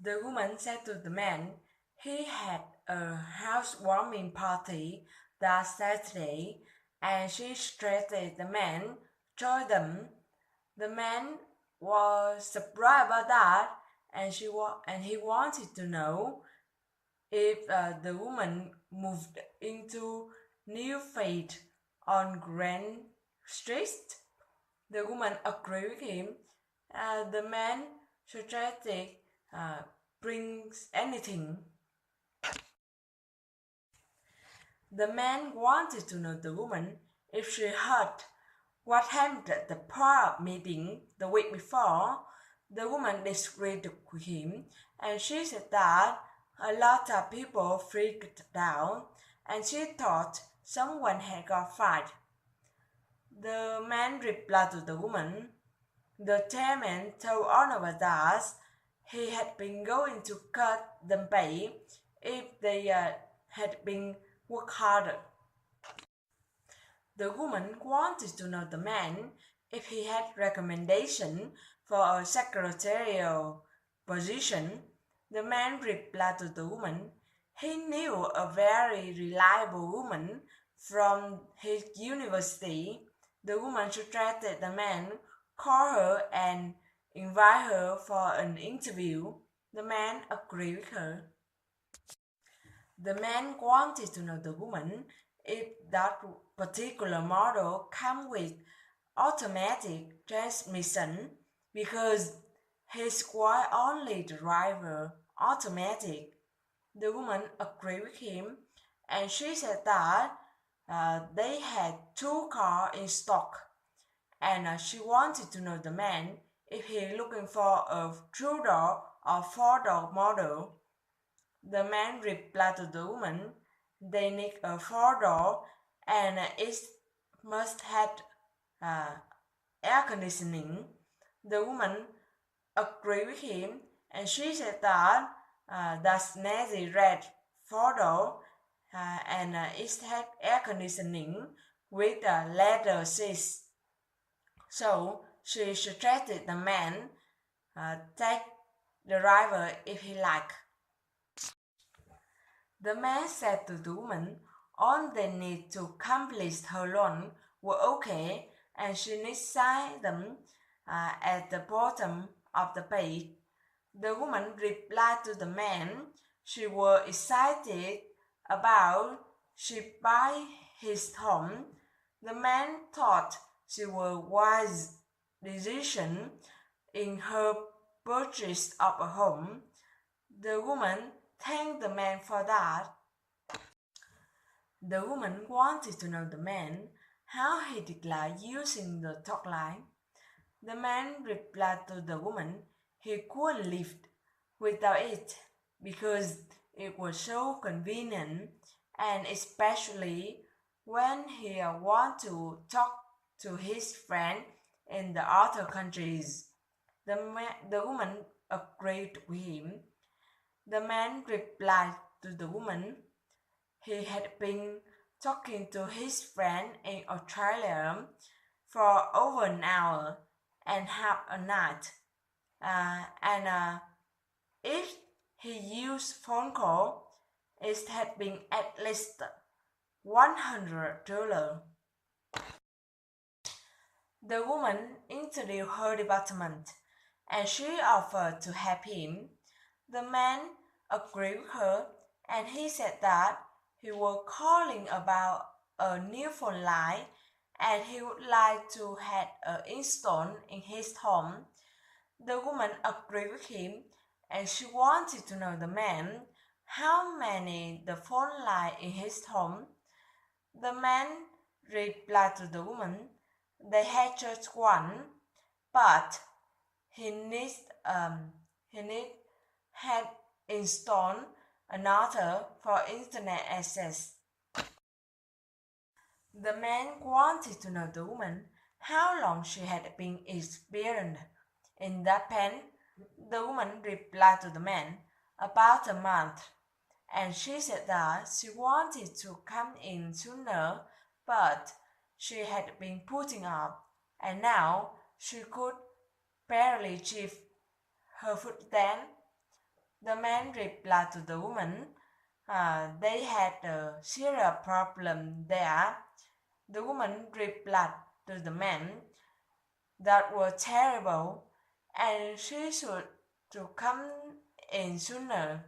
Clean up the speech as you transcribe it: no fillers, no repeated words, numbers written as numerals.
The woman said to the man he had a housewarming party that Saturday, and she suggested the man join them. The man was surprised about that, and he wanted to know if the woman moved into new faith on Grand Street. The woman agreed with him. The man suggested uh, brings anything. The man wanted to know the woman if she heard what happened at the prayer meeting the week before. The woman disagreed with him, and she said that a lot of people freaked out, and she thought someone had got fired. The man replied to the woman, the chairman told all of us that he had been going to cut them pay if they had been work harder. The woman wanted to know the man if he had recommendation for a secretarial position. The man replied to the woman he knew a very reliable woman from his university. The woman suggested the man call her and invite her for an interview. The man agreed with her. The man wanted to know the woman if that particular model came with automatic transmission because his was only the driver automatic. The woman agreed with him, and she said that they had two cars in stock, and she wanted to know the man if he looking for a two-door or four-door model. The man replied to the woman, they need a four-door and it must have uh, air conditioning. The woman agreed with him, and she said that that's Nazi red four-door and it had air conditioning with leather seats. So she suggested the man take the driver if he liked. The man said to the woman all they need to complete her loan were okay, and she needs sign them at the bottom of the page. The woman replied to the man she was excited about she buy his home. The man thought she was wise decision in her purchase of a home. The woman thanked the man for that. The woman wanted to know the man how he declared using the talk line. The man replied to the woman he couldn't live without it because it was so convenient, and especially when he wanted to talk to his friend in the other countries. The woman agreed with him. The man replied to the woman he had been talking to his friend in Australia for over an hour and half a night. And if he used phone call, it had been at least $100. The woman introduced her department, and she offered to help him. The man agreed with her, and he said that he was calling about a new phone line and he would like to have it installed in his home. The woman agreed with him, and she wanted to know the man how many the phone line in his home. The man replied to the woman they had just one, but he needs had installed another for internet access. The man wanted to know the woman how long she had been experienced in that pen. The woman replied to the man about a month, and she said that she wanted to come in sooner, but she had been putting off, and now she could barely shift her foot then. The man replied to the woman, they had a serious problem there. The woman replied to the man, that was terrible, and she should to come in sooner.